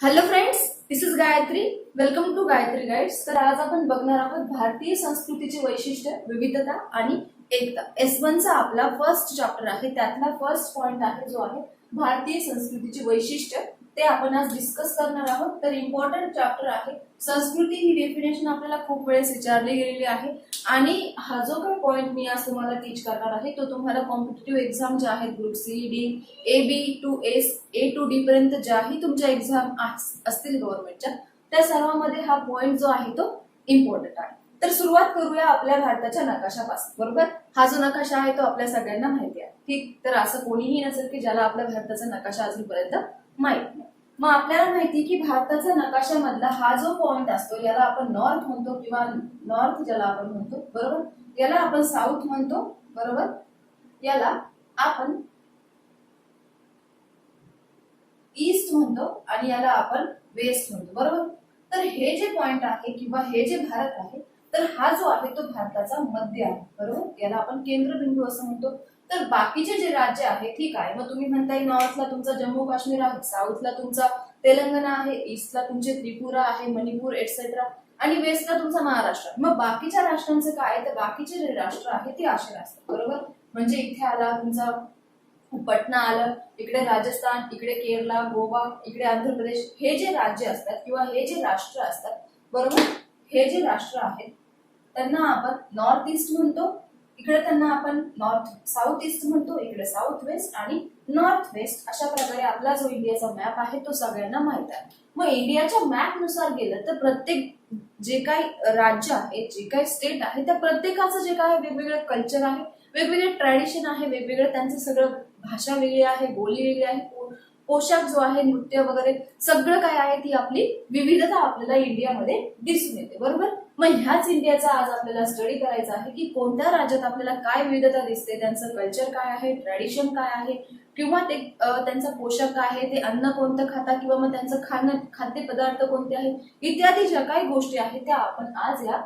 Hello friends, this is Gayatri. Welcome to Gayatri guides. तर आज आपण बघणार आहोत भारतीय संस्कृतीची वैशिष्ट्य, विविधता आणि एकता. S1 चा आपला फर्स्ट चॅप्टर आहे. त्यातला फर्स्ट पॉइंट आहे जो आहे भारतीय संस्कृतीची वैशिष्ट्य. ते आपण आज डिस्कस करणार आहोत. तर इम्पॉर्टंट चॅप्टर आहे. संस्कृती ही डेफिनेशन आपल्याला खूप वेळेस विचारली गेलेली आहे आणि हा जो काही पॉइंट मी आज तुम्हाला टीच करणार आहे तो तुम्हाला कॉम्पिटिटिव्ह एक्झाम ज्या आहेत group C, D, AB to A to D पर्यंत ज्याही तुमच्या एक्झाम असतील गव्हर्नमेंटच्या त्या सर्वांमध्ये हा पॉइंट जो आहे तो इम्पॉर्टंट आहे. तर सुरुवात करूया आपल्या भारताच्या नकाशापासून. बरोबर, हा जो नकाशा आहे तो आपल्या सगळ्यांना माहिती आहे. ठीक, तर असं कोणीही नसेल की ज्याला आपल्या भारताचा नकाशा अजूनपर्यंत माहित नाही. मग आपल्याला माहिती की भारताचा नकाशामधला हा जो पॉइंट असतो याला आपण नॉर्थ म्हणतो किंवा नॉर्थ ज्याला आपण म्हणतो. बरोबर, याला आपण साऊथ म्हणतो. बरोबर, याला आपण ईस्ट म्हणतो आणि याला आपण वेस्ट म्हणतो. बरोबर, तर हे जे पॉइंट आहे किंवा हे जे भारत आहे तर हा जो आहे तो भारताचा मध्य आहे. बरोबर, याला आपण केंद्रबिंदू असं म्हणतो. तर बाकीचे जे राज्य आहे, ठीक आहे, मग तुम्ही म्हणताय नॉर्थला तुमचा जम्मू काश्मीर आहे, साऊथला तुमचा तेलंगणा आहे, ईस्टला तुमचे त्रिपुरा आहे, मणिपूर एटसेट्रा आणि वेस्टला तुमचा महाराष्ट्र. मग बाकीच्या राष्ट्रांचं काय, तर बाकीचे जे राष्ट्र आहे ते असे असतात. बरोबर, म्हणजे इथे आला तुमचा पटना आलं, इकडे राजस्थान, इकडे केरला, गोवा, इकडे आंध्र प्रदेश. हे जे राज्य असतात किंवा हे जे राष्ट्र असतात, बरोबर, हे जे राष्ट्र आहेत त्यांना आपण नॉर्थ ईस्ट म्हणतो. इकडे त्यांना आपण साऊथ ईस्ट म्हणतो, इकडे साऊथ वेस्ट आणि नॉर्थ वेस्ट. अशा प्रकारे आपला जो इंडियाचा मॅप आहे तो सगळ्यांना माहित आहे. मग इंडियाच्या मॅप नुसार गेलं तर प्रत्येक जे काही राज्य आहे, जे काही स्टेट आहे, त्या प्रत्येकाचं जे काय वेगवेगळं कल्चर आहे, वेगवेगळे ट्रॅडिशन आहे, वेगवेगळं त्यांचं सगळं भाषा वेगळी आहे, बोली वेगळी आहे, पोशाख जो आहे, नृत्य वगैरे सगळं काय आहे ती आपली विविधता आपल्याला इंडियामध्ये दिसून येते. बरोबर, मग ह्याच इंडियाचा आज आपल्याला स्टडी करायचा आहे की कोणत्या राज्यात आपल्याला काय विविधता दिसते, त्यांचं कल्चर काय आहे, ट्रॅडिशन काय आहे, किंवा ते त्यांचा पोशाख काय आहे, ते अन्न कोणतं खाता किंवा मग त्यांचं खाद्यपदार्थ कोणते आहेत, इत्यादी ज्या काही गोष्टी आहेत त्या आपण आज या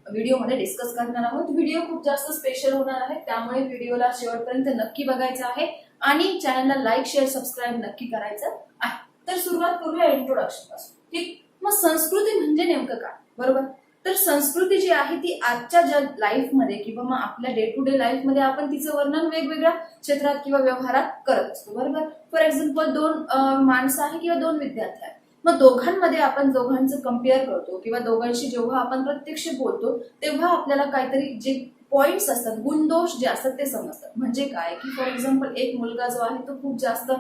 व्हिडिओमध्ये डिस्कस करणार आहोत. व्हिडिओ खूप जास्त स्पेशल होणार आहे, त्यामुळे व्हिडिओला शेवटपर्यंत नक्की बघायचं आहे आणि चॅनलला लाईक, शेअर, सबस्क्राईब नक्की करायचं आहे. तर सुरुवात करूया इंट्रोडक्शन पासून. ठीक, मग संस्कृती म्हणजे नेमकं काय. बरोबर, तर संस्कृती जी आहे ती आजच्या ज्या लाईफमध्ये किंवा मग आपल्या डे टू डे लाईफमध्ये आपण तिचं वर्णन वेगवेगळ्या क्षेत्रात किंवा व्यवहारात करत असतो. बरोबर, फॉर एक्झाम्पल दोन माणसं आहे किंवा दोन विद्यार्थी आहेत, मग दोघांमध्ये आपण दोघांचं कम्पेअर करतो किंवा दोघांशी जेव्हा आपण प्रत्यक्ष बोलतो तेव्हा आपल्याला काहीतरी जे पॉइंट्स असतात, गुणदोष जे असतात ते समजतात. म्हणजे काय की फॉर एक्झाम्पल एक मुलगा जो आहे तो खूप जास्त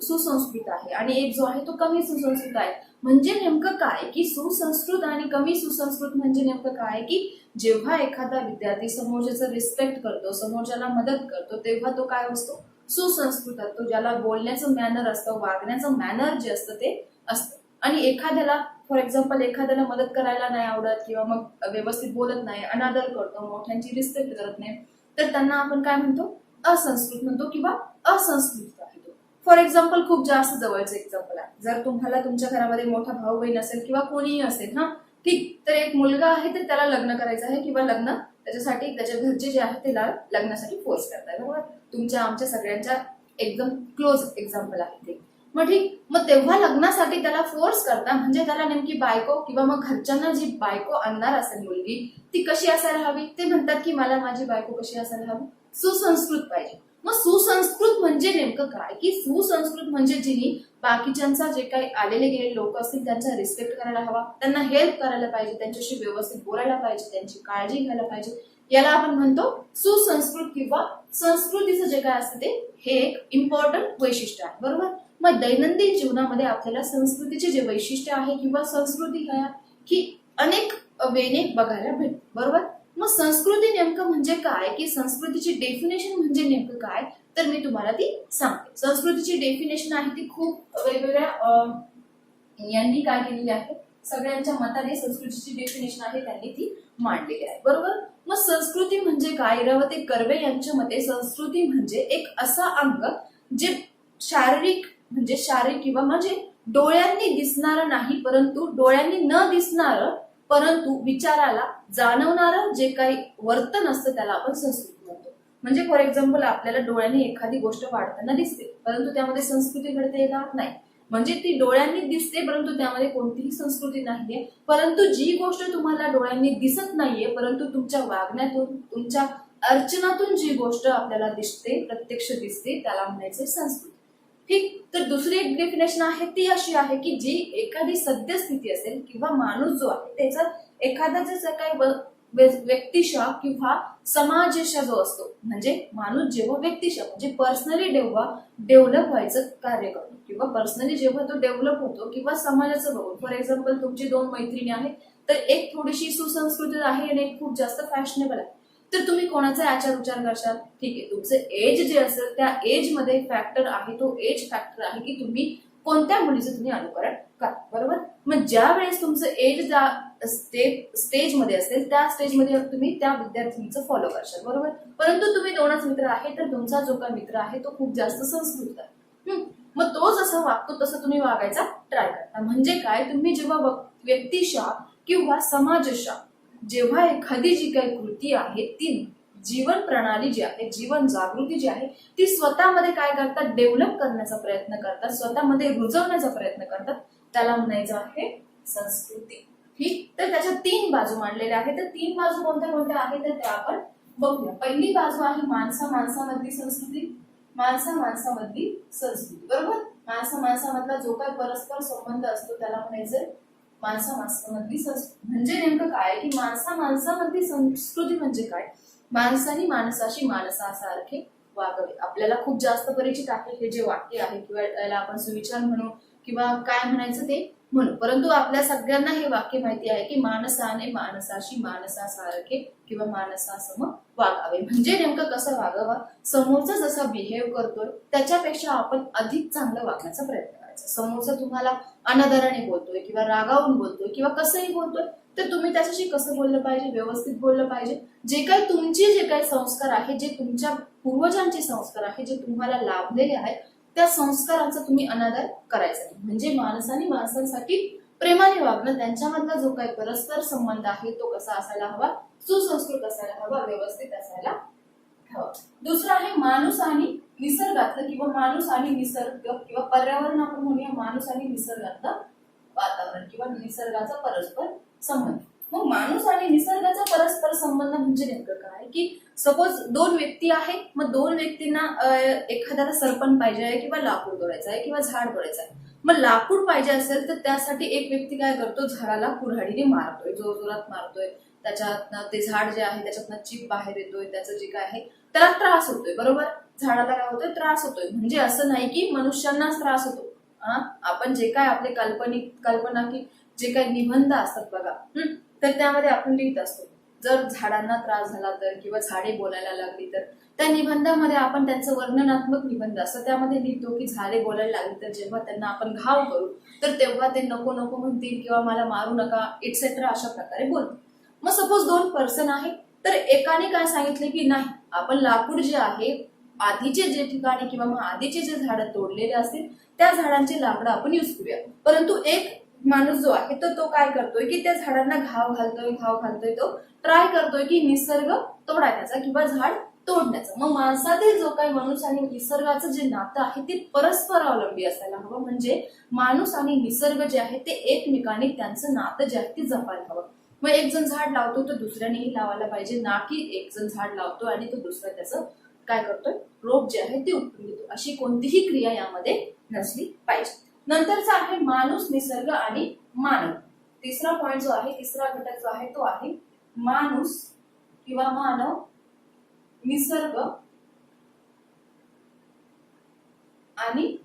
सुसंस्कृत आहे आणि एक जो आहे तो कमी सुसंस्कृत आहे. म्हणजे नेमकं काय की सुसंस्कृत आणि कमी सुसंस्कृत म्हणजे नेमकं काय की जेव्हा एखादा विद्यार्थी समोरच्याचं रिस्पेक्ट करतो, समोरच्याला मदत करतो, तेव्हा तो काय असतो, सुसंस्कृत असतो. ज्याला बोलण्याचं मॅनर असतं, वागण्याचं मॅनर जे असतं ते असतं. आणि एखाद्याला फॉर एक्झाम्पल एखाद्याला मदत करायला नाही आवडत किंवा मग व्यवस्थित बोलत नाही, अनादर करतो, मोठ्यांची रिस्पेक्ट करत नाही, तर त्यांना आपण काय म्हणतो, असंस्कृत म्हणतो किंवा असंस्कृत आहे तो. फॉर एक्झाम्पल खूप जास्त जवळचं एक्झाम्पल आहे, जर तुम्हाला तुमच्या घरामध्ये मोठा भाऊ बहीण असेल किंवा कोणीही असेल ना, ठीक, तर एक मुलगा आहे तर त्याला लग्न करायचं आहे किंवा लग्न त्याच्यासाठी त्याच्या घरचे जे आहे ते लग्नासाठी फोर्स करताय. बरोबर, तुमच्या आमच्या सगळ्यांच्या एकदम क्लोज एक्झाम्पल आहे ते. मग ठीक, मग तेव्हा लग्नासाठी त्याला फोर्स करता म्हणजे त्याला नेमकी बायको किंवा मग घरच्यांना जी बायको आणणार असेल मुलगी ती कशी असायला हवी, ते म्हणतात की मला माझी बायको कशी असायला हवी, सुसंस्कृत पाहिजे. मग सुसंस्कृत म्हणजे नेमकं काय की सुसंस्कृत म्हणजे जिनी बाकीच्यांचा जे काही आलेले गेलेले लोक असतील त्यांचा रिस्पेक्ट करायला हवा, त्यांना हेल्प करायला पाहिजे, त्यांच्याशी व्यवस्थित बोलायला पाहिजे, त्यांची काळजी घ्यायला पाहिजे. याला आपण म्हणतो सुसंस्कृत किंवा संस्कृतीचं जे काय असतं ते हे एक इम्पॉर्टंट वैशिष्ट्य आहे. बरोबर, मग दैनंदिन जीवनामध्ये आपल्याला संस्कृतीचे जे वैशिष्ट्य आहे किंवा संस्कृती काय की अनेक वेने बघायला भेटते. बरोबर, मग संस्कृती नेमकं म्हणजे काय की संस्कृतीची डेफिनेशन म्हणजे नेमकं काय, तर मी तुम्हाला ती सांगते. संस्कृतीची डेफिनेशन आहे ती खूप वेगवेगळ्या यांनी काय केलेली आहे, सगळ्यांच्या मताने संस्कृतीची डेफिनेशन आहे त्यांनी ती मांडलेली आहे. बरोबर, मग संस्कृती म्हणजे काय, रवते कर्वे यांच्या मते संस्कृती म्हणजे एक असा अंग जे शारीरिक किंवा म्हणजे डोळ्यांनी दिसणारं नाही, परंतु डोळ्यांनी न दिसणारं परंतु विचाराला जाणवणारं जे काही वर्तन असतं त्याला आपण संस्कृती म्हणतो. म्हणजे फॉर एक्झाम्पल आपल्याला डोळ्यांनी एखादी गोष्ट वाढताना दिसते परंतु त्यामध्ये संस्कृती घडते का, नाही. म्हणजे ती डोळ्यांनी दिसते परंतु त्यामध्ये कोणतीही संस्कृती नाहीये, परंतु जी गोष्ट तुम्हाला डोळ्यांनी दिसत नाहीये परंतु तुमच्या वागण्यातून तुमच्या अर्चनातून जी गोष्ट आपल्याला दिसते, प्रत्यक्ष दिसते, त्याला म्हणायचे संस्कृती. ठीक. तर दुसरी एक डेफिनेशन आहे ती अशी आहे की जी एखादी सद्यस्थिती असेल किंवा माणूस जो आहे त्याचा एखादा जर काही व्यक्तिशः किंवा समाजशः जो असतो, म्हणजे माणूस जेव्हा व्यक्तिशः म्हणजे पर्सनली डेव्हलप व्हायचं कार्य करतो किंवा पर्सनली जेव्हा तो डेव्हलप होतो किंवा समाजाचं बघून, फॉर एक्झाम्पल तुमची दोन मैत्रिणी आहेत तर एक थोडीशी सुसंस्कृत आहे आणि एक खूप जास्त फॅशनेबल आहे, तर तुम्ही कोणाचा आचार विचार करशाल? ठीक आहे, तुमचं एज जे असेल त्या एज मध्ये फॅक्टर आहे, तो एज फॅक्टर आहे की तुम्ही कोणत्या मुलीचं तुम्ही अनुकरण करा. बरोबर. मग ज्या वेळेस तुमचं एज स्टेज मध्ये असेल त्या स्टेजमध्ये तुम्ही त्या विद्यार्थिनीचं फॉलो करशाल. बरोबर. परंतु तुम्ही दोनच मित्र आहे तर तुमचा जो काही मित्र आहे तो खूप जास्त संस्कृत आहे, मग तो जसा वागतो तसं तुम्ही वागायचा ट्राय करता. म्हणजे काय, तुम्ही जेव्हा व्यक्तिशः किंवा समाजशः जेव्हा एखादी जी काही कृती आहे ती जीवन प्रणाली जी आहे, जीवन जागृती जी आहे ती स्वतःमध्ये काय करतात, डेव्हलप करण्याचा प्रयत्न करतात, स्वतःमध्ये रुजवण्याचा प्रयत्न करतात, त्याला म्हणायचं आहे संस्कृती. ठीक. तर त्याच्या तीन बाजू मांडलेल्या आहेत. तर तीन बाजू कोणत्या कोणत्या आहेत तर त्या आपण बघूया. पहिली बाजू आहे माणसामधली संस्कृती. माणसामधली संस्कृती. बरोबर. माणसामधला जो काही परस्पर संबंध असतो त्याला म्हणायचं माणसामधली संस्कृती. म्हणजे नेमकं काय की माणसामधली संस्कृती म्हणजे काय, माणसाने माणसाशी माणसासारखे वागावे. आपल्याला खूप जास्त परिचित आहे हे जे वाक्य आहे किंवा याला आपण सुविचार म्हणू किंवा काय म्हणायचं ते म्हणू, परंतु आपल्या सगळ्यांना हे वाक्य माहिती आहे की माणसाने माणसाशी माणसासारखे किंवा माणसासम वागावे. म्हणजे नेमकं कसं वागावं, समोरचा जसा बिहेव करतोय त्याच्यापेक्षा आपण अधिक चांगलं वागण्याचा प्रयत्न करायचा. समोरचा तुम्हाला अनादराने बोलतोय किंवा रागावून बोलतोय किंवा कसंही बोलतोय तर तुम्ही त्याच्याशी कसं बोललं पाहिजे, व्यवस्थित बोललं पाहिजे. जे काही संस्कार आहे, जे तुमच्या पूर्वजांचे संस्कार आहे, जे तुम्हाला लाभलेले आहेत त्या संस्कारांचा तुम्ही अनादर करायचा नाही. म्हणजे माणसाने माणसांसाठी प्रेमाने वागणं, त्यांच्यामधला जो काही परस्पर संबंध आहे तो कसा असायला हवा, सुसंस्कृत असायला हवा, व्यवस्थित असायला हवा. दुसरं आहे माणूस आणि निसर्गातलं किंवा माणूस आणि निसर्ग किंवा पर्यावरण आपण म्हणूया, माणूस आणि निसर्गातलं वातावरण किंवा निसर्गाचा परस्पर संबंध. मग माणूस आणि निसर्गाचा परस्पर संबंध म्हणजे नेमकं काय की सपोज दोन व्यक्ती आहेत, मग दोन व्यक्तींना एखाद्याला सरपण पाहिजे आहे किंवा लाकूड तोडायचं आहे किंवा झाड तोडायचं आहे. मग लाकूड पाहिजे असेल तर त्यासाठी एक व्यक्ती काय करतो, झाडाला कुऱ्हाडीने मारतोय, जोरजोरात मारतोय, त्याच्यातनं ते झाड जे आहे त्याच्यातनं चिप बाहेर येतोय, त्याचं जे काय आहे त्याला त्रास होतोय. बरोबर. झाडाला काय होतोय, त्रास होतोय. म्हणजे असं नाही की मनुष्यांनाच त्रास होतो. आपण जे काय आपले कल्पना की जे काही निबंध असतात बघा, तर त्यामध्ये आपण लिहित असतो जर झाडांना त्रास झाला तर किंवा झाडे बोलायला लागली तर त्या निबंधामध्ये आपण त्यांचं वर्णनात्मक निबंध असतं त्यामध्ये लिहितो की झाडे बोलायला लागली तर जेव्हा त्यांना आपण घाव करू तर तेव्हा ते नको नको म्हणतील किंवा मला मारू नका इटसेट्रा अशा प्रकारे बोलतो. मग सपोज दोन पर्सन आहे तर एकाने काय सांगितले की नाही, आपण लाकूड जे आहे आधीचे जे ठिकाणी किंवा मग आधीचे जे झाडं तोडलेले असतील त्या झाडांची लाकडं आपण युज करूया. परंतु एक माणूस जो आहे तर तो काय करतोय की त्या झाडांना घाव घालतोय, तो ट्राय करतोय की निसर्ग तोडायचा किंवा झाड तोडण्याचं. मग माणसातील जो काही माणूस आणि निसर्गाचं जे नातं आहे ते परस्पर अवलंबी असायला हवं. म्हणजे माणूस आणि निसर्ग जे आहे ते एकमेकांनी त्यांचं नातं जे आहे ते जपायला हवं. मग एक जण झाड लावतो तर दुसऱ्यानेही लावायला पाहिजे, ना की एक जण झाड लावतो आणि तो दुसरा त्याचं काय करतोय, रोप जे आहे ते उपटून घेतो. अशी कोणतीही क्रिया यामध्ये नसली पाहिजे. नंतरचा आहे माणूस, निसर्ग आणि मानव. तिसरा पॉइंट जो आहे, तिसरा घटक जो आहे तो आहे माणूस किंवा मानव, निसर्ग आणि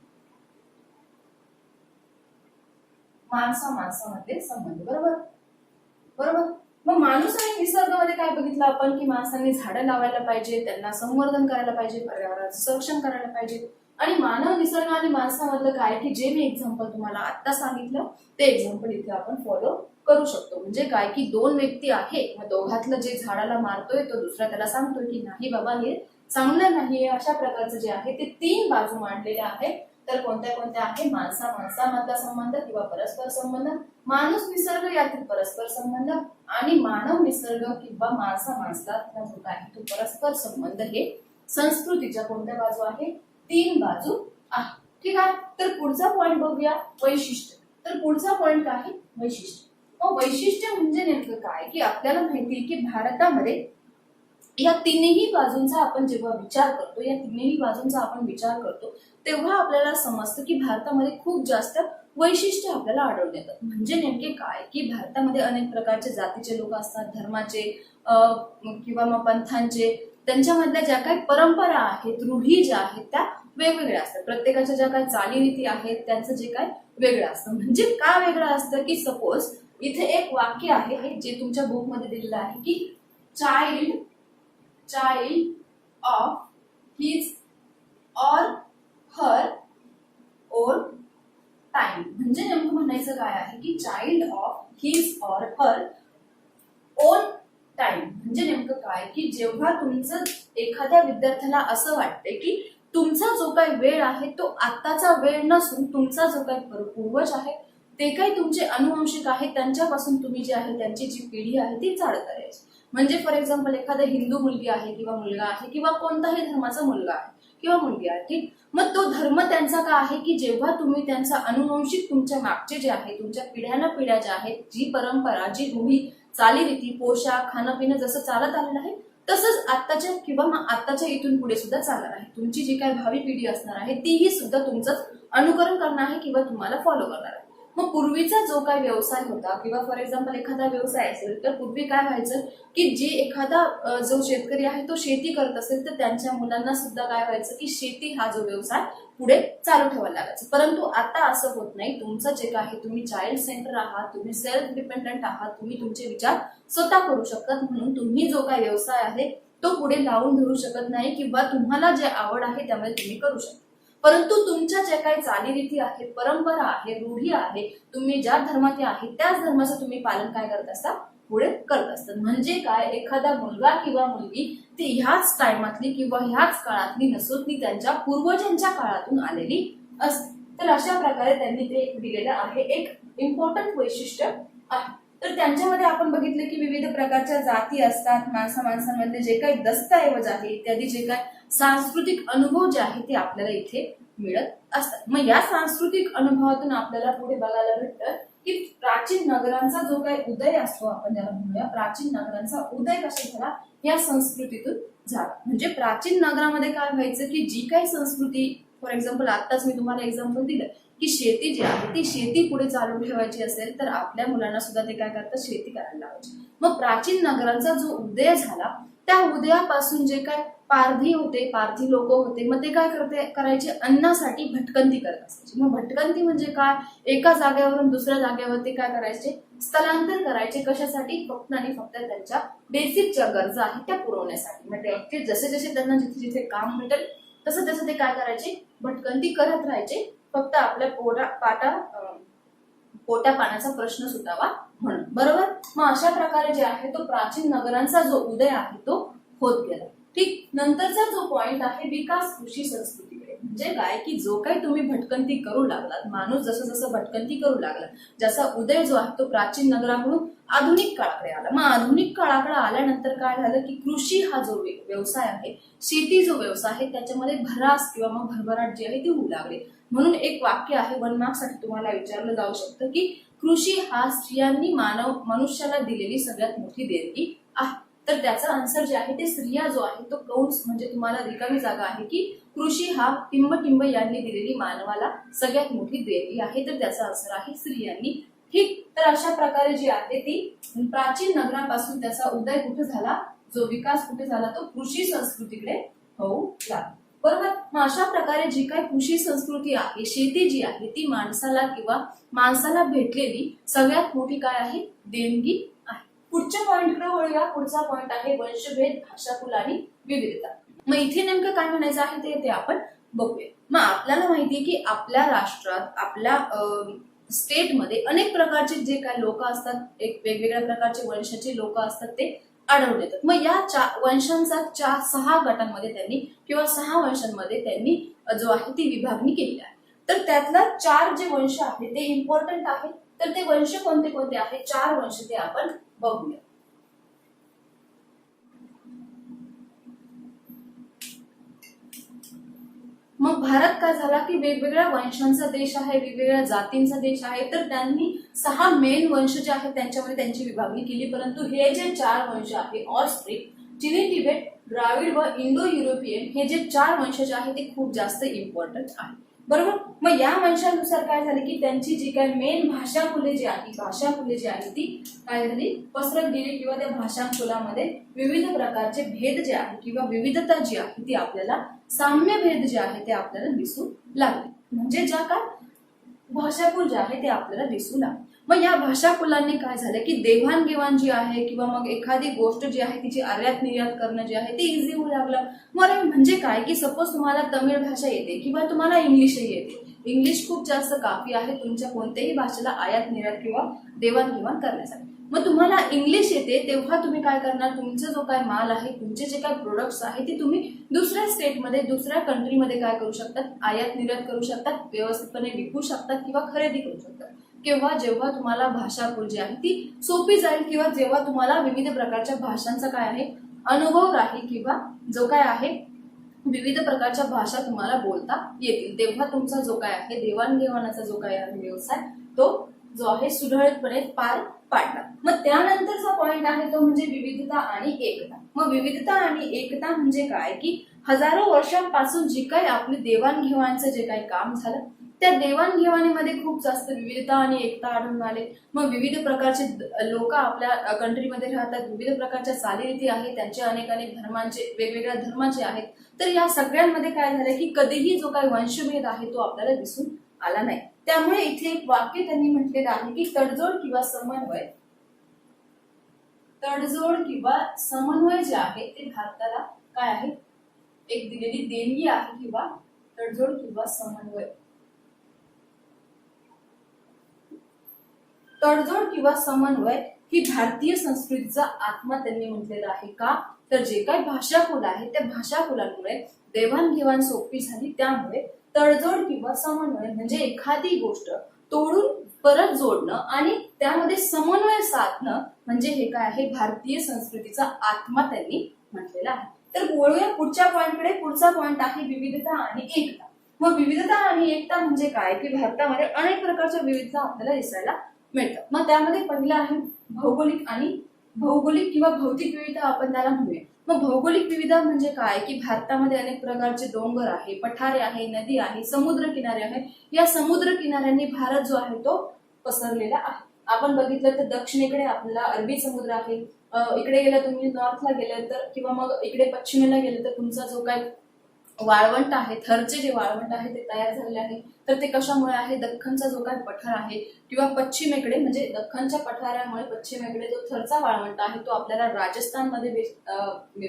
माणसामध्ये संबंध. बरोबर. मग माणूस आणि निसर्गामध्ये काय बघितलं आपण की माणसांनी झाडं लावायला पाहिजे, त्यांना संवर्धन करायला पाहिजे, पर्यावरणाचं संरक्षण करायला पाहिजे. आणि मानव, निसर्ग आणि माणसामधलं काय की जे मी एक्झाम्पल तुम्हाला आता सांगितलं ते एक्झाम्पल इथे आपण फॉलो करू शकतो. म्हणजे काय की दोन व्यक्ती आहे, मग दोघातलं जे झाडाला मारतोय तो दुसरा त्याला सांगतोय की नाही बाबा हे चांगलं नाही. अशा प्रकारचं जे आहे ते तीन बाजू मांडलेल्या आहेत. तर कोणत्या कोणत्या आहे, माणसामधला संबंध किंवा परस्पर संबंध, माणूस निसर्ग यातील परस्पर संबंध आणि मानव निसर्ग किंवा माणसातला जो काय तो परस्पर संबंध. हे संस्कृतीच्या कोणत्या बाजू आहे, तीन बाजू आहे. ठीक आहे. तर पुढचा पॉईंट बघूया, वैशिष्ट्य. तर पुढचा पॉईंट आहे वैशिष्ट्य. मग वैशिष्ट्य म्हणजे नेमकं काय, की आपल्याला माहिती आहे की भारतामध्ये या तिन्ही बाजूंचा आपण जेव्हा विचार करतो, या तिन्ही बाजूंचा आपण विचार करतो, तेव्हा आपल्याला समजतं की भारतामध्ये खूप जास्त वैशिष्ट्य आपल्याला आढळून येतात. म्हणजे नेमके काय, की भारतामध्ये अनेक प्रकारचे जातीचे लोक असतात, धर्माचे किंवा मग पंथांचे, त्यांच्यामधल्या ज्या काही परंपरा आहेत, रूढी ज्या आहेत त्या वेगवेगळ्या असतात. प्रत्येकाच्या ज्या काही चालीरीती आहेत त्यांचं जे काय वेगळं असतं. म्हणजे का वेगळं असतं, की सपोज इथे एक वाक्य आहे जे तुमच्या बुकमध्ये दिलेलं आहे की child of his or her own time. म्हणजे नेमकं म्हणायचं काय आहे की child of his or her own time. म्हणजे नेमकं काय, की जेव्हा तुमचं एखाद्या विद्यार्थ्याला असं वाटतंय की तुमचा जो काही वेळ आहे तो आत्ताचा वेळ नसून तुमचा जो काही पूर्वज आहे, ते काही तुमचे अनुवंशिक आहेत, त्यांच्यापासून तुम्ही जे आहे त्यांची जी पिढी आहे ती चालत करायची. म्हणजे फॉर एक्झाम्पल एखादा हिंदू मुलगी आहे किंवा मुलगा आहे किंवा कोणताही धर्माचा मुलगा आहे किंवा मुलगी आहे, ठीक. मग तो धर्म त्यांचा का आहे, की जेव्हा तुम्ही त्यांचा अनुवंशिक तुमच्या मागचे जे आहे, तुमच्या पिढ्याना पिढ्या ज्या आहेत, जी परंपरा, जी रूढी, चालीरीती, पोशाख, खाणं पिणं जसं चालत आलेलं आहे तसंच आत्ताच्या किंवा आत्ताच्या इथून पुढे सुद्धा चालणार आहे. तुमची जी काही भावी पिढी असणार आहे तीही सुद्धा तुमचं अनुकरण करणार आहे किंवा तुम्हाला फॉलो करणार आहे. मग पूर्वीचा जो काही व्यवसाय होता किंवा फॉर एक्झाम्पल एखादा व्यवसाय असेल तर पूर्वी काय व्हायचं, की जे एखादा जो शेतकरी आहे तो शेती करत असेल तर त्यांच्या मुलांना सुद्धा काय व्हायचं, की शेती हा जो व्यवसाय पुढे चालू ठेवायला लागायचं. परंतु आता असं होत नाही. तुमचं जे काय आहे, तुम्ही चाइल्ड सेंटर आहात, तुम्ही सेल्फ डिपेंडंट आहात, तुम्ही तुमचे विचार स्वतः करू शकतात. म्हणून तुम्ही जो काही व्यवसाय आहे तो पुढे लावून धरू शकत नाही किंवा तुम्हाला जे आवड आहे त्यामुळे तुम्ही करू शकता. परंतु तुमच्या ज्या काही चालीरीती आहेत, परंपरा आहे, रूढी आहे, तुम्ही ज्या धर्माचे आहे त्याच धर्माचं तुम्ही पालन काय करत असता, पुढे करत असतात. म्हणजे काय, एखादा मुलगा किंवा मुलगी ती ह्याच टाइमातली किंवा ह्याच काळातली नसून ती त्यांच्या पूर्वजांच्या काळातून आलेली असते. तर अशा प्रकारे त्यांनी ते दिलेलं आहे, एक इम्पॉर्टंट वैशिष्ट्य आहे. तर त्यांच्यामध्ये आपण बघितलं की विविध प्रकारच्या जाती असतात, माणसांमधले जे काही दस्तऐवज आहे इत्यादी जे काही सांस्कृतिक अनुभव जे आहे ते आपल्याला इथे मिळत असतात. मग या सांस्कृतिक अनुभवातून आपल्याला पुढे बघायला भेटतं की प्राचीन नगरांचा जो काही उदय असतो, आपण ज्याला म्हणूया प्राचीन नगरांचा उदय कसा झाला, या संस्कृतीतून झाला. म्हणजे प्राचीन नगरामध्ये काय व्हायचं, की जी काही संस्कृती, फॉर एक्झाम्पल आत्ताच मी तुम्हाला एक्झाम्पल दिलं की शेती जी आहे ती शेती पुढे चालू ठेवायची असेल तर आपल्या मुलांना सुद्धा ते काय करतात, शेती करायला लावायची. मग प्राचीन नगरांचा जो उदय झाला त्या उदयापासून जे काय पारधी होते, पारधी लोक होते, मग ते काय करायचे, अन्नासाठी भटकंती करत असायचे. मग भटकंती म्हणजे काय, एका जागेवरून दुसऱ्या जागेवरती काय करायचे, स्थलांतर करायचे. कशासाठी, फक्त आणि फक्त त्यांच्या बेसिक ज्या गरजा आहेत त्या पुरवण्यासाठी. म्हणजे जसे जसे त्यांना जिथे जिथे काम भेटेल तसं तसं ते काय करायचे, भटकंती करत राहायचे, फक्त आपल्या पोटा पाण्याचा प्रश्न सुटावा म्हणून. बरोबर. मग अशा प्रकारे जे आहे तो प्राचीन नगरांचा जो उदय आहे तो होत गेला. ठीक. नंतरचा जो पॉइंट आहे विकास कृषी संस्कृतीकडे. म्हणजे काय, की जो काही तुम्ही भटकंती करू लागलात, माणूस जसं जसं भटकंती करू लागला, ज्याचा उदय जो आहे तो प्राचीन नगराकडून आधुनिक काळाकडे आला. मग आधुनिक काळाकडे आल्यानंतर काय झालं, की कृषी हा जो व्यवसाय आहे, शेती जो व्यवसाय आहे त्याच्यामध्ये भरास किंवा मग भरभराट जी आहे ती होऊ लागली. म्हणून एक वाक्य आहे 1 मार्क्ससाठी तुम्हाला विचारलं जाऊ शकतं, की कृषी हा स्त्रियांनी मनुष्याला दिलेली सगळ्यात मोठी देणगी आहे. तर त्याचा आन्सर जे आहे ते स्त्रिया जो आहे तो कौंस, म्हणजे तुम्हाला रिकामी जागा आहे की कृषी हा टिंब यांनी दिलेली मानवाला सगळ्यात मोठी देणगी आहे. तर त्याचा आन्सर आहे स्त्रियांनी. ठीक. तर अशा प्रकारे जी आहे ती प्राचीन नगरापासून त्याचा उदय कुठे झाला, जो विकास कुठे झाला, तो कृषी संस्कृतीकडे होऊ लागला. बरोबर. मग अशा प्रकारे जी काही कृषी संस्कृती आहे, शेती जी आहे ती माणसाला भेटलेली सगळ्यात मोठी काय आहे, देणगी आहे. पुढच्या पॉइंटकडे वळूया. पुढचा पॉइंट आहे वंशभेद, भाषाकुल आणि विविधता. मग इथे नेमकं काय म्हणायचं आहे ते आपण बघूया. मग आपल्याला माहितीये की आपल्या राष्ट्रात, आपल्या स्टेटमध्ये अनेक प्रकारचे जे काही लोक असतात, एक वेगवेगळ्या प्रकारचे वंशाचे लोक असतात ते आढळून येतात. मग या वंशांचा 6 गटांमध्ये त्यांनी किंवा 6 वंशांमध्ये त्यांनी जो आहे ती विभागणी केली आहे. तर त्यातला 4 जे वंश आहेत ते इम्पॉर्टंट आहेत. तर ते वंश कोणते कोणते आहेत, 4 वंश ते आपण बघूया. मग भारत काय झाला की वेगवेगळ्या वंशांचा देश आहे, वेगवेगळ्या जातींचा देश आहे, तर त्यांनी 6 मेन वंश जे आहेत त्यांच्यामध्ये त्यांची विभागणी केली. परंतु हे जे 4 वंश आहे, ऑस्ट्रिक, चिनी तिबेट, द्राविड व इंडो युरोपियन, हे जे 4 वंश जे आहेत ते खूप जास्त इम्पॉर्टंट आहे. बरोबर. मग या वंशानुसार काय झाले की त्यांची जी काही मेन भाषाकुले जी आहे ती काय झाली, पसरत गेली, किंवा त्या भाषाकुलामध्ये विविध प्रकारचे भेद जे आहे किंवा विविधता जी आहे ती आपल्याला, साम्य भेद जे आहे ते आपल्याला दिसू लागले. म्हणजे ज्या काय भाषाकुल जे आहे ते आपल्याला दिसू लागले. मग या भाषाकुलांनी काय झालं की देवाणघेवाण जी आहे किंवा मग एखादी गोष्ट जी आहे तिची आयात निर्यात करणं जे आहे ते इझी होऊ लागलं. मग म्हणजे काय की सपोज तुम्हाला तमिळ भाषा येते किंवा तुम्हाला इंग्लिशही येते, इंग्लिश खूप जास्त काफी आहे तुमच्या कोणत्याही भाषेला आयात निर्यात किंवा देवाणघेवाण करण्यासाठी. मग तुम्हाला इंग्लिश येते तेव्हा तुम्ही काय करणार, तुमचा जो काय माल आहे, तुमचे जे काय प्रोडक्ट्स आहे ते तुम्ही दुसऱ्या स्टेटमध्ये, दुसऱ्या कंट्रीमध्ये काय करू शकतात, आयात निर्यात करू शकतात, व्यवस्थितपणे विकू शकतात किंवा खरेदी करू शकतात. किंवा जेव्हा तुम्हाला भाषाकुल जी आहे ती सोपी जाईल, किंवा जेव्हा तुम्हाला विविध प्रकारच्या भाषांचा काय आहे अनुभव राहील, किंवा जो काय आहे विविध प्रकारच्या भाषा तुम्हाला बोलता येतील, तेव्हा तुमचा जो काय आहे देवाणघेवाणाचा जो काय आहे व्यवसाय तो जो आहे सुरळीतपणे पार पाडला. मग त्यानंतरचा पॉइंट आहे तो म्हणजे विविधता आणि एकता. मग विविधता आणि एकता म्हणजे काय की हजारो वर्षांपासून जी काही आपली देवाणघेवाणचं जे काही काम झालं त्या देवाणघेवाणीमध्ये खूप जास्त विविधता आणि एकता आढळून आले. मग विविध प्रकारचे लोक आपल्या कंट्रीमध्ये राहतात, विविध प्रकारच्या चालीरीती आहेत, त्यांचे अनेक धर्मांचे, वेगवेगळ्या धर्माचे आहेत. तर या सगळ्यांमध्ये काय झालं की कधीही जो काही वंशभेद आहे तो आपल्याला दिसून आला नाही. त्यामुळे इथे एक वाक्य त्यांनी म्हटलेलं आहे की तडजोड किंवा समन्वय जे आहे ते भारताला काय आहे, एक दिलेली देणगी आहे, किंवा तडजोड किंवा समन्वय ही भारतीय संस्कृतीचा आत्मा त्यांनी म्हटलेला आहे. का तर जे काही भाषाकुल आहे त्या भाषाकुलांमुळे देवाणघेवाण सोपी झाली. त्यामुळे तडजोड किंवा समन्वय म्हणजे एखादी गोष्ट तोडून परत जोडणं आणि त्यामध्ये समन्वय साधणं म्हणजे हे काय आहे भारतीय संस्कृतीचा आत्मा त्यांनी म्हटलेला आहे. तर बोलूया पुढच्या पॉइंटकडे. पुढचा पॉइंट आहे विविधता आणि एकता. मग विविधता आणि एकता म्हणजे काय की भारतामध्ये अनेक प्रकारच्या विविधता आपल्याला दिसायला मिळतात. मग त्यामध्ये पहिला आहे भौगोलिक किंवा भौतिक विविधता आपण त्याला म्हणूया. मग भौगोलिक विविधता म्हणजे काय की भारतामध्ये अनेक प्रकारचे डोंगर आहे, पठारे आहे, नदी आहे, समुद्र किनारे आहे. या समुद्र किनाऱ्यांनी भारत जो आहे तो पसरलेला आहे. आपण बघितलं तर दक्षिणेकडे आपल्याला अरबी समुद्र आहे, इकडे गेलं तुम्ही नॉर्थला गेलं तर, किंवा मग इकडे पश्चिमेला गेलं तर तुमचा जो काय वाळवंट आहे, थरचे जे वाळवंट आहे ते तयार झालेले आहे. तर ते कशामुळे आहे, दख्खनचा जो काय पठार आहे किंवा पश्चिमेकडे म्हणजे दख्खनच्या पठारामुळे पश्चिमेकडे जो थरचा वाळवंट आहे तो आपल्याला राजस्थानमध्ये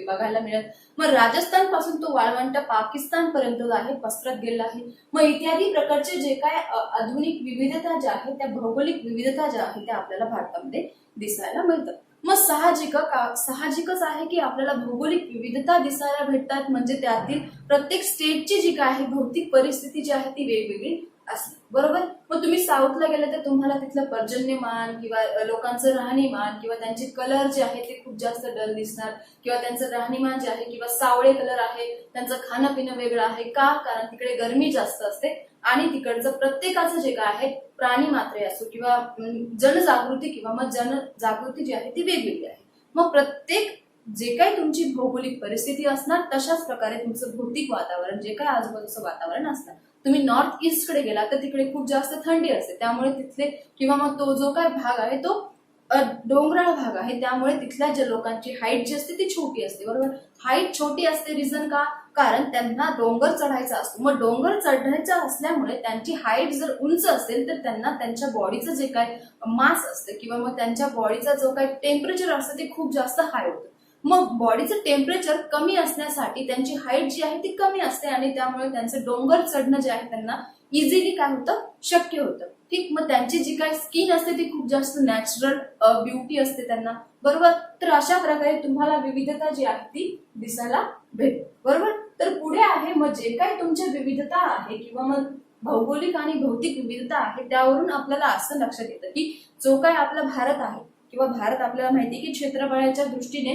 बघायला मिळेल. मग राजस्थान पासून तो वाळवंट पाकिस्तान पर्यंत आहे पसरत गेला आहे. मग इत्यादी प्रकारचे जे काय आधुनिक विविधता ज्या आहे त्या भौगोलिक विविधता ज्या आहे त्या आपल्याला भारतामध्ये दिसायला मिळतात. मग साहजिकच आहे की आपल्याला भौगोलिक विविधता दिसायला भेटतात, म्हणजे त्यातील प्रत्येक स्टेटची जी काय आहे भौतिक परिस्थिती जी आहे ती वेगवेगळी असते. बरोबर. मग तुम्ही साऊथला गेले तर तुम्हाला तिथलं पर्जन्यमान किंवा लोकांचं राहणीमान किंवा त्यांचे कलर जे आहे ते खूप जास्त डल दिसणार, किंवा त्यांचं राहणीमान जे आहे किंवा सावळे कलर आहे, त्यांचं खाणं पिणं वेगळं आहे. का? कारण तिकडे गरमी जास्त असते आणि तिकडचं प्रत्येकाचं जे काय आहे प्राणी मात्रे असो किंवा जनजागृती किंवा मग जनजागृती जी आहे ती वेगवेगळी आहे. मग प्रत्येक जे काही तुमची भौगोलिक परिस्थिती असणार तशाच प्रकारे तुमचं भौतिक वातावरण जे काही आजूबाजूचं वातावरण असणार. तुम्ही नॉर्थ ईस्ट कडे गेला तर तिकडे खूप जास्त थंडी असते, त्यामुळे तिथले किंवा मग तो जो काय भाग आहे तो डोंगराळ भाग आहे, त्यामुळे तिथल्या ज्या लोकांची हाईट जी असते ती छोटी असते. बरोबर. हाईट छोटी असते रिझन का? कारण त्यांना डोंगर चढायचा असतो. मग डोंगर चढायचा असल्यामुळे त्यांची हाईट जर उंच असेल तर त्यांना त्यांच्या बॉडीचं जे काय मास असतं किंवा मग त्यांच्या बॉडीचा जो काय टेम्परेचर असतं ते खूप जास्त हाय होतं. मग बॉडीचं टेम्परेचर कमी असण्यासाठी त्यांची हाईट जी आहे ती कमी असते आणि त्यामुळे त्यांचं डोंगर चढणं जे आहे त्यांना इझिली काय होतं शक्य होतं. ठीक. मग त्यांची जी काही स्किन असते ती खूप जास्त नॅचरल ब्युटी असते त्यांना. बरोबर. तर अशा प्रकारे तुम्हाला विविधता जी आहे ती दिसायला भेटते. बरोबर. तर पुढे आहे मग जे काही तुमची विविधता आहे किंवा मग भौगोलिक आणि भौतिक विविधता आहे त्यावरून आपल्याला असं लक्षात येतं की जो काय आपला भारत आहे किंवा भारत आपल्याला माहिती की क्षेत्रफळाच्या दृष्टीने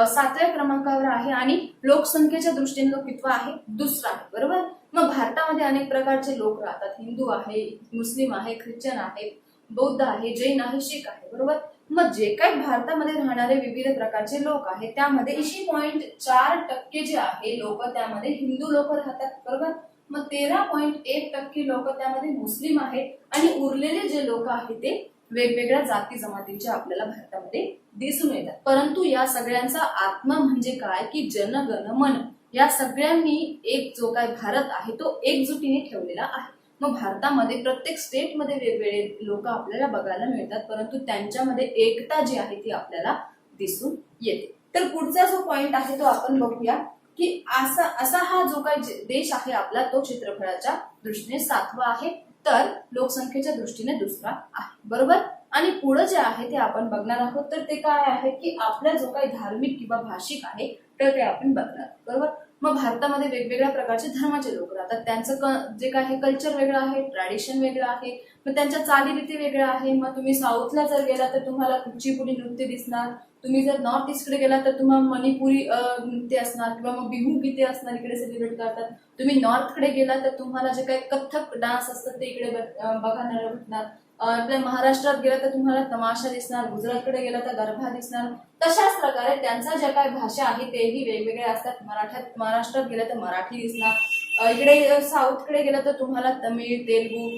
7व्या क्रमांकावर आहे आणि लोकसंख्येच्या दृष्टीने तो कितवा आहे, दुसरा आहे, बरोबर. मग भारतामध्ये अनेक प्रकारचे लोक राहतात. हिंदू आहे, मुस्लिम आहे, ख्रिश्चन आहे, बौद्ध आहे, जैन आहे, शीख आहे, बरोबर. मग जे काही भारतामध्ये राहणारे विविध प्रकारचे लोक आहेत त्यामध्ये 80.4% जे आहे लोक त्यामध्ये हिंदू लोक राहतात, बरोबर. मग 13.1% लोक त्यामध्ये मुस्लिम आहेत आणि उरलेले जे लोक आहेत ते वेगवेगळ्या जाती जमातींचे आपल्याला भारतामध्ये दिसून येतात. परंतु या सगळ्यांचा आत्मा म्हणजे काय की जनगण मन, या सगळ्यांनी एक जो काय भारत आहे तो एकजुटीने ठेवलेला आहे. मग भारतामध्ये प्रत्येक स्टेटमध्ये वेगवेगळे लोक आपल्याला बघायला मिळतात, परंतु त्यांच्यामध्ये एकता जी आहे ती आपल्याला दिसून येते. तर पुढचा जो पॉइंट आहे तो आपण बघूया की असा हा जो काही देश आहे आपला तो क्षेत्रफळाच्या दृष्टीने 7वा आहे, तर लोकसंख्येच्या दृष्टीने दुसरा आहे, बरोबर. आणि पुढे जे आहे ते आपण बघणार आहोत, तर ते काय आहे की आपला जो काही धार्मिक किंवा भाषिक आहे तर ते आपण बघणार, बरोबर. मग भारतामध्ये वेगवेगळ्या प्रकारचे धर्माचे लोक राहतात. त्यांचं जे काय कल्चर वेगळं आहे, ट्रॅडिशन वेगळं आहे, मग त्यांच्या चालीरीती वेगळ्या आहे. मग तुम्ही साऊथला जर गेला तर तुम्हाला कुचिपुडी नृत्य दिसणार, तुम्ही जर नॉर्थ ईस्टकडे गेला तर तुम्हाला मणिपुरी नृत्य असणार किंवा मग बिहू गीते असणार, इकडे सेलिब्रेट करतात. तुम्ही नॉर्थकडे गेला तर तुम्हाला जे काही कथ्थक डान्स असतात ते इकडे बघायला भेटणार. आपल्या महाराष्ट्रात गेला तर तुम्हाला तमाशा दिसणार, गुजरातकडे गेला तर गरबा दिसणार. तशाच प्रकारे त्यांच्या ज्या काही भाषा आहे तेही वेगवेगळे असतात. महाराष्ट्रात गेला तर मराठी दिसणार, इकडे साऊथकडे गेला तर तुम्हाला तमिळ, तेलुगू,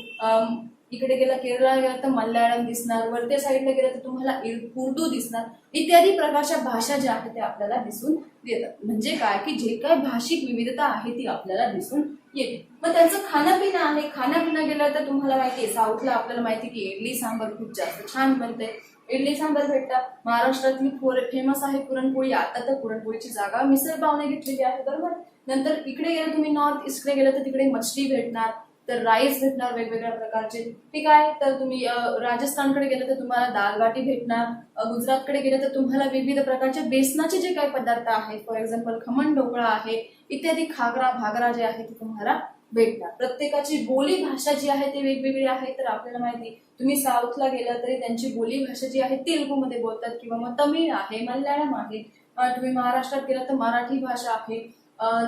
इकडे गेला केरळला गेला तर मल्याळम दिसणार, वरच्या साईडला गेला तर तुम्हाला उर्दू दिसणार, इत्यादी प्रकारच्या भाषा ज्या आहेत त्या आपल्याला दिसून येतात. म्हणजे काय की जे काही भाषिक विविधता आहे ती आपल्याला दिसून येते. मग त्यांचं खाणंपिणं आहे, खाणंपिणं गेलं तर तुम्हाला माहिती आहे साऊथला आपल्याला माहिती की इडली सांबर खूप जास्त छान बनते, इडली सांबर भेटतात. महाराष्ट्रातली फेमस आहे पुरणपोळी, आता तर पुरणपोळीची जागा मिसळ पावने घेतलेली आहे, बरोबर. नंतर इकडे गेलं तुम्ही नॉर्थ ईस्टकडे गेलं तर तिकडे मछली भेटणार, तर राईस भेटणार वेगवेगळ्या प्रकारचे, ठीक आहे. तर तुम्ही राजस्थानकडे गेलं तर तुम्हाला दाल बाटी भेटणार, गुजरातकडे गेलं तर तुम्हाला विविध प्रकारचे बेसनाचे जे काही पदार्थ आहेत, फॉर एक्झाम्पल खमण ढोकळा आहे, इत्यादी खागरा भागरा जे आहे ते तुम्हाला भेटणार. प्रत्येकाची बोली भाषा जी आहे ती वेगवेगळी आहे. तर आपल्याला माहिती तुम्ही साऊथला गेला तरी त्यांची बोली भाषा जी आहे तेलुगूमध्ये बोलतात किंवा मग तमिळ आहे, मल्याळम आहे. तुम्ही महाराष्ट्रात गेला तर मराठी भाषा आहे.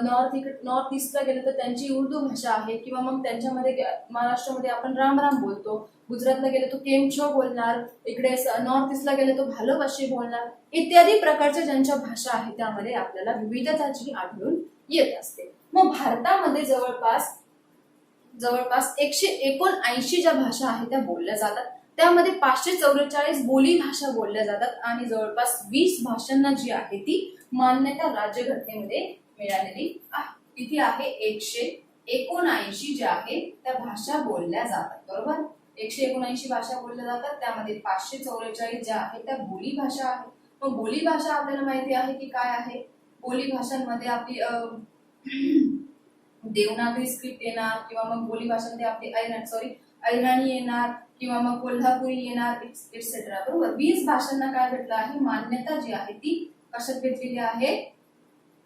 नॉर्थ ईस्टला गेलं तर त्यांची उर्दू भाषा आहे किंवा मग त्यांच्यामध्ये महाराष्ट्रामध्ये आपण राम राम बोलतो, गुजरातला गेलं तो केमछो बोलणार, इकडे नॉर्थ ईस्टला गेलं तो भालोबाशी बोलणार, इत्यादी प्रकारच्या ज्यांच्या भाषा आहेत त्यामध्ये आपल्याला विविधताची आढळून येत असते. मग भारतामध्ये जवळपास 179 ज्या भाषा आहेत त्या बोलल्या जातात, त्यामध्ये 544 बोली भाषा बोलल्या जातात आणि जवळपास 20 भाषांना जी आहे ती मान्यता राज्यघटनेमध्ये मिळालेली आहे. किती आहे 179 ज्या आहेत त्या भाषा बोलल्या जातात, बरोबर. 179 भाषा बोलल्या जातात, त्यामध्ये 544 ज्या आहेत त्या बोली भाषा आहेत. मग बोली भाषा आपल्याला माहिती आहे की काय आहे. बोली भाषांमध्ये आपली देवनागरी स्क्रिप्ट येणार किंवा मग बोली भाषांमध्ये आपली अहिराणी येणार किंवा मग कोल्हापुरी येणार, एक्सेट्रा, बरोबर. 20 भाषांना काय भेटलं आहे, मान्यता जी आहे ती कशात भेटलेली आहे,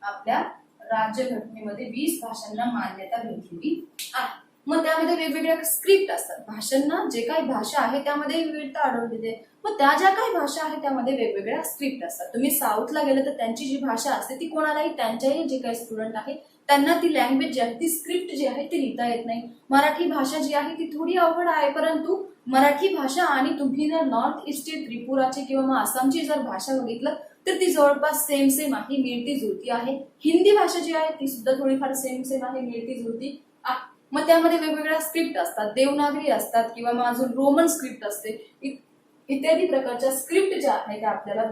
आपल्या राज्यघटनेमध्ये 20 भाषांना मान्यता भेटलेली आहे. मग त्यामध्ये वेगवेगळ्या स्क्रिप्ट असतात. भाषांना जे काही भाषा आहे त्यामध्ये विविधता आढळून येते. मग त्या ज्या काही भाषा आहेत त्यामध्ये वेगवेगळ्या स्क्रिप्ट असतात. तुम्ही साऊथला गेले तर त्यांची जी भाषा असते ती कोणालाही, त्यांच्याही जे काही स्टुडंट आहे त्यांना ती लँग्वेज जी आहे ती स्क्रिप्ट जी आहे ती लिहिता येत नाही. मराठी भाषा जी आहे ती थोडी अवघड आहे, परंतु मराठी भाषा आणि तुम्ही जर नॉर्थ ईस्टची त्रिपुराची किंवा मग आसामची जर भाषा बघितलं तर ती जवळपास सेम आहे, मिळती जुळती आहे. हिंदी भाषा जी आहे ती सुद्धा थोडीफार सेम आहे, मिळती जुळती आहे. मग त्यामध्ये वेगवेगळ्या स्क्रिप्ट असतात, देवनागरी असतात किंवा मग अजून रोमन स्क्रिप्ट असते, इत्यादी प्रकारच्या स्क्रिप्ट ज्या आहेत त्या आपल्याला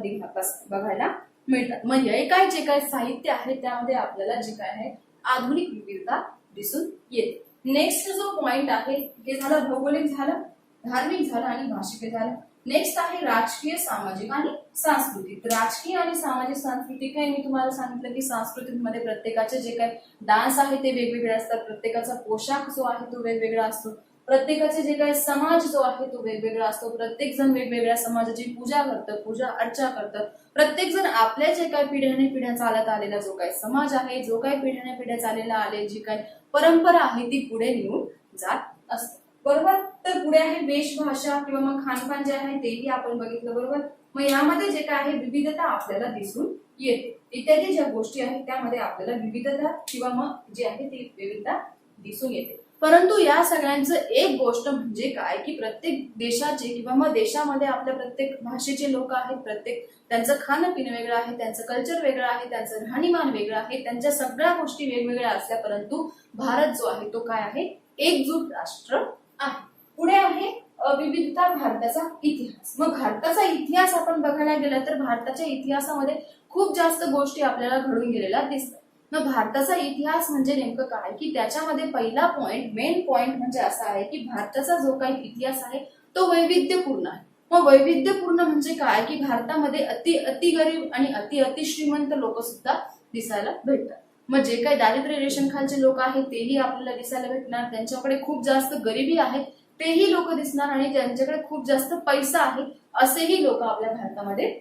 बघायला मिळतात. मग हे काय जे काय साहित्य आहे त्यामध्ये आपल्याला जे काय आहे आधुनिक विविधता दिसून येते. नेक्स्ट जो पॉइंट आहे हे झालं भौगोलिक झालं, धार्मिक झालं आणि भाषिक झालं. नेक्स्ट आहे राजकीय, सामाजिक आणि सांस्कृतिक. राजकीय आणि सामाजिक सांस्कृतिक काय मी तुम्हाला सांगितलं की सांस्कृतिक मध्ये प्रत्येकाचे जे काही डान्स आहे ते वेगवेगळे असतात, प्रत्येकाचा पोशाख जो आहे तो वेगवेगळा असतो, प्रत्येकाचे जे काही समाज जो आहे तो वेगवेगळा असतो, प्रत्येक जण वेगवेगळ्या समाजाची पूजा करतं, पूजा अर्चा करतं. प्रत्येक जण आपल्या जे काही पिढ्या चालत आलेला जो काही समाज आहे, जो काही पिढ्या चाललेला आले जी काही परंपरा आहे ती पुढे नेऊन जात असते, बरोबर. तर पुढे आहे वेशभाषा किंवा मग खानपान जे आहे तेही आपण बघितलं, बरोबर. मग यामध्ये जे काय आहे विविधता आपल्याला दिसून येते इत्यादी ज्या गोष्टी आहेत त्यामध्ये आपल्याला विविधता किंवा मग जी आहे ती विविधता दिसून येते. परंतु या सगळ्यांचं एक गोष्ट म्हणजे काय की प्रत्येक देशाचे किंवा मग देशामध्ये आपल्या प्रत्येक भाषेचे लोक आहेत, प्रत्येक त्यांचं खाणं पिणं वेगळं आहे, त्यांचं कल्चर वेगळं आहे, त्यांचं राहणीमान वेगळं आहे, त्यांच्या सगळ्या गोष्टी वेगवेगळ्या असल्या परंतु भारत जो आहे तो काय आहे, एकजूट राष्ट्र आहे. पुढे आहे विविधता भारताचा इतिहास. मग भारताचा इतिहास आपण बघायला गेला तर भारताच्या इतिहासामध्ये खूप जास्त गोष्टी आपल्याला घडून गेलेल्या दिसतात. मग भारताचा इतिहास म्हणजे नेमकं काय की त्याच्यामध्ये पहिला पॉइंट, मेन पॉइंट म्हणजे असा आहे की भारताचा जो काही इतिहास आहे तो वैविध्यपूर्ण आहे. मग वैविध्यपूर्ण म्हणजे काय की भारतामध्ये अति गरीब आणि अति श्रीमंत लोक सुद्धा दिसायला भेटतात. मग जे काही दारिद्र्य रेषेखालचे लोक आहेत तेही आपल्याला दिसायला भेटणार, त्यांच्याकडे खूप जास्त गरिबी आहे तेही लोक दिसणार आणि ज्यांच्याकडे खूप जास्त पैसा आहे असेही लोक आपल्या भारतामध्ये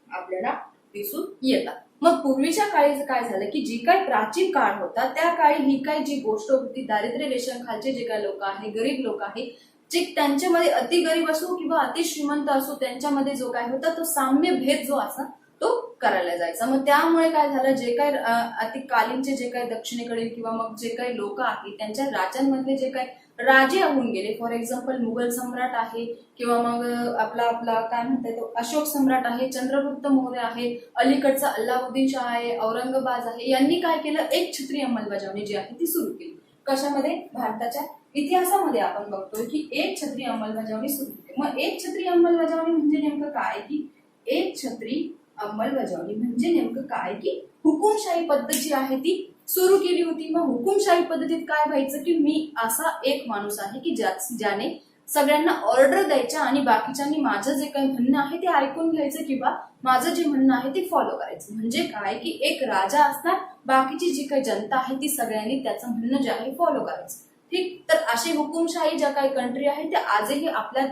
आपल्याला दिसून येतात. मग पूर्वीच्या काळी काय झालं की जी काही प्राचीन काळ होता त्या काळी ही काही जी गोष्ट होती, दारिद्र्य रेषेखालचे जे काही लोक आहे, गरीब लोक आहे, जे त्यांच्यामध्ये अति गरीब असो किंवा अति श्रीमंत असो, त्यांच्यामध्ये जो काय होता तो साम्य भेद जो असा तो करायला जायचा. मग त्यामुळे काय झालं, जे काही अतिकालीनचे जे काही दक्षिणेकडील किंवा मग जे काही लोक आहेत त्यांच्या राज्यांमधले जे काही राजे होऊन गेले, फॉर एक्झाम्पल मुघल सम्राट आहे किंवा मग आपला आपला काय म्हणता येतो अशोक सम्राट आहे, चंद्रगुप्त मौर्य आहे, अलीकडचा अल्लाउद्दीन शाह आहे, औरंगाबाद आहे, यांनी काय केलं, एक छत्री अंमलबजावणी जी आहे ती सुरू केली. कशामध्ये, भारताच्या इतिहासामध्ये आपण बघतोय की एक छत्री अंमलबजावणी सुरू केली. मग एक छत्री अंमलबजावणी म्हणजे नेमकं काय की एक छत्री अंमलबजावणी म्हणजे नेमकं काय की हुकुमशाही पद्धत जी आहे ती सुरू केली होती. मग हुकुमशाही पद्धतीत काय व्हायचं की मी असा एक माणूस आहे की ज्याने सगळ्यांना ऑर्डर द्यायच्या आणि बाकीच्यांनी माझं जे काही म्हणणं आहे ते ऐकून घ्यायचं किंवा माझं जे म्हणणं आहे ते फॉलो करायचं. म्हणजे काय की एक राजा असणार, बाकीची जी काही जनता आहे ती सगळ्यांनी त्याचं म्हणणं जे आहे फॉलो करायचं. ठीक, तर अशी हुकुमशाही ज्या काही कंट्री आहे त्या आजही आपल्या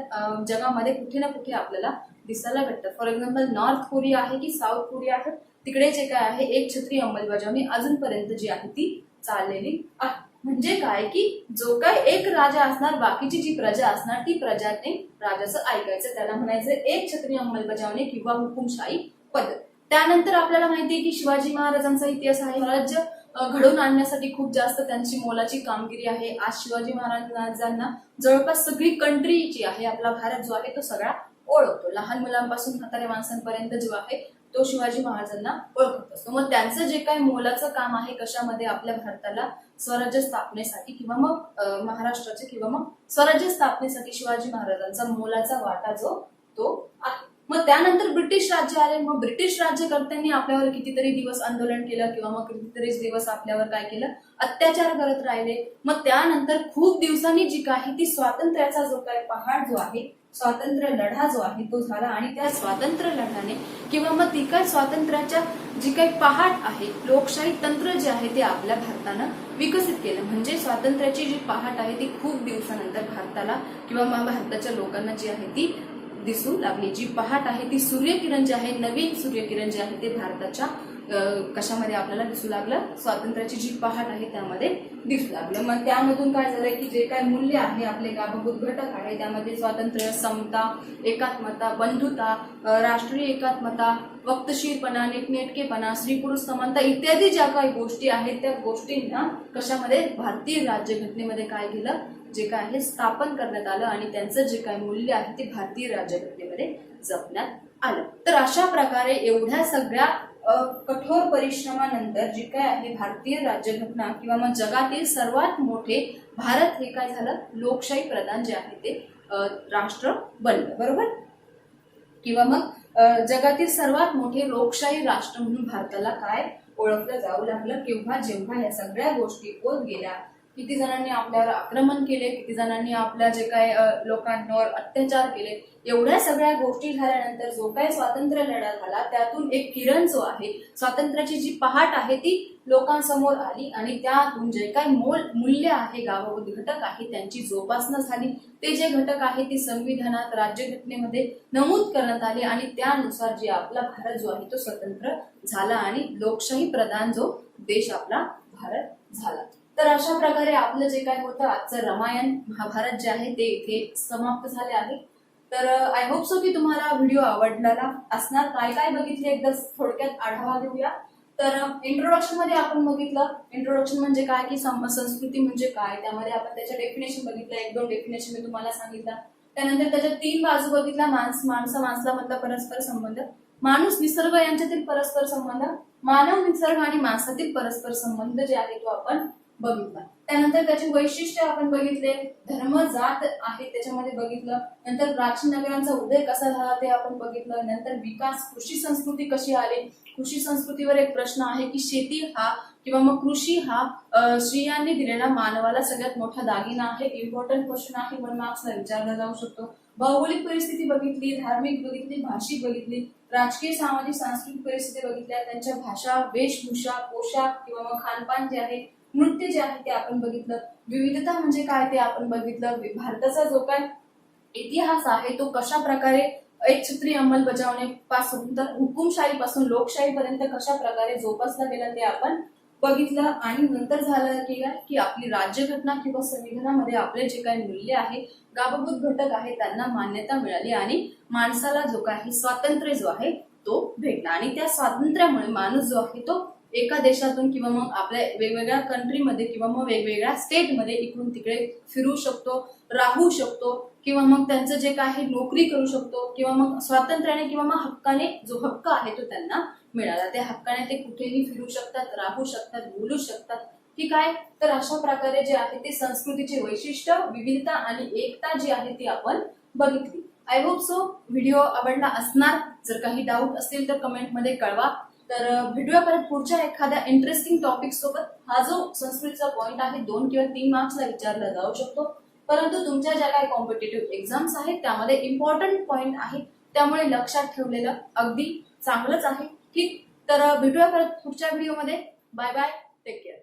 जगामध्ये कुठे ना कुठे आपल्याला दिसायला भेटतात. फॉर एक्झाम्पल नॉर्थ कोरिया आहे की साऊथ कोरिया आहे, तिकडे जे काय आहे एक छत्री अंमलबजावणी अजूनपर्यंत जी आहे ती चाललेली आहे. म्हणजे काय की जो काय एक राजा असणार, बाकीची जी प्रजा असणार ती प्रजाने राजाचं ऐकायचं, त्याला म्हणायचं एक छत्री अंमलबजावणी किंवा हुकुमशाही पद्धत. त्यानंतर आपल्याला माहितीये की शिवाजी महाराजांचा इतिहास आहे. स्वराज्य घडवून आणण्यासाठी खूप जास्त त्यांची मोलाची कामगिरी आहे. आज शिवाजी महाराजांना जवळपास सगळी कंट्री जी आहे, आपला भारत जो आहे तो सगळा ओळखतो. लहान मुलांपासून म्हाताऱ्या माणसांपर्यंत जो आहे तो शिवाजी महाराजांना ओळखत असतो. मग त्यांचं जे काही मोलाचं काम आहे कशामध्ये, आपल्या भारताला स्वराज्य स्थापनेसाठी किंवा मग महाराष्ट्राचे किंवा मग स्वराज्य स्थापनेसाठी शिवाजी महाराजांचा मोलाचा वाटा जो तो आहे. मग त्यानंतर ब्रिटिश राज्य आले. मग ब्रिटिश राज्यकर्त्यांनी आपल्यावर कितीतरी दिवस आंदोलन केलं किंवा मग कितीतरी दिवस आपल्यावर काय केलं, अत्याचार करत राहिले. मग त्यानंतर खूप दिवसांनी जी काही ती स्वातंत्र्याचा जो काही पहाड जो आहे, स्वातंत्र्य लढा जो आहे तो झाला आणि त्या स्वातंत्र्य लढ्याने किंवा मग ती काय स्वातंत्र्याच्या जी काही पहाट आहे, लोकशाही तंत्र जे आहे ते आपल्या भारतानं विकसित केलं. म्हणजे स्वातंत्र्याची जी पहाट आहे ती खूप दिवसानंतर भारताला किंवा मग भारताच्या लोकांना जी आहे ती दिसू लागली. जी पहाट आहे ती सूर्यकिरण जे आहे, नवीन सूर्यकिरण जे आहे ते भारताच्या कशामध्ये आपल्याला दिसू लागलं, स्वातंत्र्याची जी पहाट आहे त्यामध्ये दिसू लागलं. मग त्यामधून काय झालंय की जे काय मूल्य आहे, आपले गाभूत घटक आहे त्यामध्ये स्वातंत्र्य, समता, एकात्मता, बंधुता, राष्ट्रीय एकात्मता, वक्तशीरपणा, नीटनेटकेपणा, स्त्री पुरुष समानता इत्यादी ज्या काही गोष्टी आहेत त्या गोष्टींना कशामध्ये, भारतीय राज्यघटनेमध्ये काय केलं, जे काय आहे स्थापन करण्यात आलं आणि त्यांचं जे काय मूल्य आहे ते भारतीय राज्यघटनेमध्ये जपण्यात आलं. तर अशा प्रकारे एवढ्या सगळ्या कठोर परिश्रमानंतर जे काय आहे भारतीय राज्यघटना किंवा मग जगातील सर्वात मोठे भारत हे काय झालं, लोकशाही प्रधान जे आहे ते राष्ट्र बनलं, बरोबर. किंवा मग जगातील सर्वात मोठे लोकशाही राष्ट्र म्हणून भारताला काय ओळखलं जाऊ लागलं, केव्हा, जेव्हा या सगळ्या गोष्टी होत गेल्या. किती जणांनी आपल्यावर आक्रमण केले, किती जणांनी आपल्या जे काय लोकांवर अत्याचार केले, एवढ्या सगळ्या गोष्टी झाल्यानंतर जो काही स्वातंत्र्य लढा झाला त्यातून एक किरण जो आहे, स्वातंत्र्याची जी पहाट आहे ती लोकांसमोर आली आणि त्यातून जे काही मूल्य आहे, गावाभूत घटक आहे त्यांची जोपासना झाली. ते जे घटक आहे ते संविधानात, राज्यघटनेमध्ये नमूद करण्यात आले आणि त्यानुसार जे आपला भारत जो आहे तो स्वतंत्र झाला आणि लोकशाही प्रधान जो देश आपला भारत झाला. तर अशा प्रकारे आपलं जे काय होतं आजचं रामायण महाभारत जे आहे ते इथे समाप्त झाले आहे. तर आय होप सो की तुम्हाला व्हिडिओ आवडलेला असणार. काय काय बघितले एकदा थोडक्यात आढावा घेऊया. तर इंट्रोडक्शन मध्ये आपण बघितलं, इंट्रोडक्शन म्हणजे काय की संस्कृती म्हणजे काय, त्यामध्ये आपण त्याच्या डेफिनेशन बघितलं, एक दोन डेफिनेशन मी तुम्हाला सांगितलं. त्यानंतर त्याच्या तीन बाजू बघितल्या, माणसा मधला परस्पर संबंध, माणूस निसर्ग यांच्यातील परस्पर संबंध, मानव निसर्ग आणि माणसातील परस्पर संबंध जे आहे तो आपण बघितला. त्यानंतर त्याचे वैशिष्ट्य आपण बघितले, धर्म जात आहे त्याच्यामध्ये बघितलं. नंतर प्राचीन नगरांचा उदय कसा झाला ते आपण बघितलं. नंतर विकास, कृषी संस्कृती कशी आली, कृषी संस्कृतीवर एक प्रश्न आहे की शेती हा किंवा मग कृषी हा स्त्रियांनी दिलेला मानवाला सगळ्यात मोठा दागिना आहे. इम्पॉर्टंट क्वेश्चन आहे, 1 मार्क्सला विचारला जाऊ शकतो. भौगोलिक परिस्थिती बघितली, धार्मिक बघितली, भाषिक बघितली, राजकीय सामाजिक सांस्कृतिक परिस्थिती बघितल्या, त्यांच्या भाषा, वेशभूषा, पोशाख किंवा मग खानपान जे आहे, नृत्य जे आहे ते आपण बघितलं. विविधता म्हणजे काय ते आपण बघितलं. भारताचा जो काय इतिहास आहे तो कशा प्रकारे एकछत्री अंमलबजावणीपासून तर हुकुमशाहीपासून लोकशाहीपर्यंत कशा प्रकारे जोपासला गेला ते आपण बघितलं. आणि नंतर झालं की आपली राज्यघटना किंवा संविधानामध्ये आपले जे काही मूल्य आहे, गाभूत घटक आहे, त्यांना मान्यता मिळाली आणि माणसाला जो काही स्वातंत्र्य जो आहे तो भेटला. आणि त्या स्वातंत्र्यामुळे माणूस जो आहे तो एका देशातून किंवा मग आपल्या वेगवेगळ्या कंट्रीमध्ये किंवा मग वेगवेगळ्या स्टेटमध्ये इकडून तिकडे फिरू शकतो, राहू शकतो, किंवा मग त्यांचं जे काही नोकरी करू शकतो, किंवा मग स्वातंत्र्याने किंवा मग हक्काने जो हक्क आहे तो त्यांना मिळाला. त्या हक्काने ते कुठेही फिरू शकतात, राहू शकतात, बोलू शकतात. ठीक आहे. तर अशा प्रकारे जे आहे ते संस्कृतीचे वैशिष्ट्य, विविधता आणि एकता जी आहे ती आपण बघितली. आय होप सो व्हिडिओ आवडला असणार. जर काही डाऊट असतील तर कमेंटमध्ये कळवा. तर व्हिडिओ परत पुढच्या एखाद्या इंटरेस्टिंग टॉपिक सोबत. हा जो संस्कृतीचा पॉइंट आहे 2 किंवा 3 मार्क्सला विचारला जाऊ शकतो, परंतु तुमच्या ज्या काही कॉम्पिटेटिव्ह एक्झाम्स आहेत त्यामध्ये इम्पॉर्टंट पॉइंट आहे, त्यामुळे लक्षात ठेवलेलं अगदी चांगलंच आहे. ठीक. तर भेटूया परत पुढच्या व्हिडिओमध्ये. Bye bye, take care.